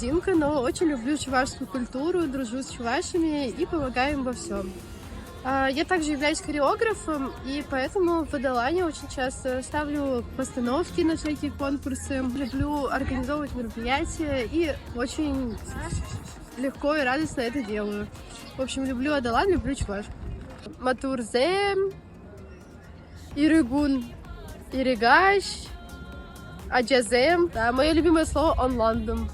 грузинка, но очень люблю чувашскую культуру, дружу с чувашами и помогаю им во всем. Я также являюсь хореографом, и поэтому в Адалане очень часто ставлю постановки на всякие конкурсы. Люблю организовывать мероприятия и очень легко и радостно это делаю. В общем, люблю Адалан, люблю Чуваш. Матурзем, Ирыгун, Ирыгаш, Аджазем. Да, мое любимое слово онландом.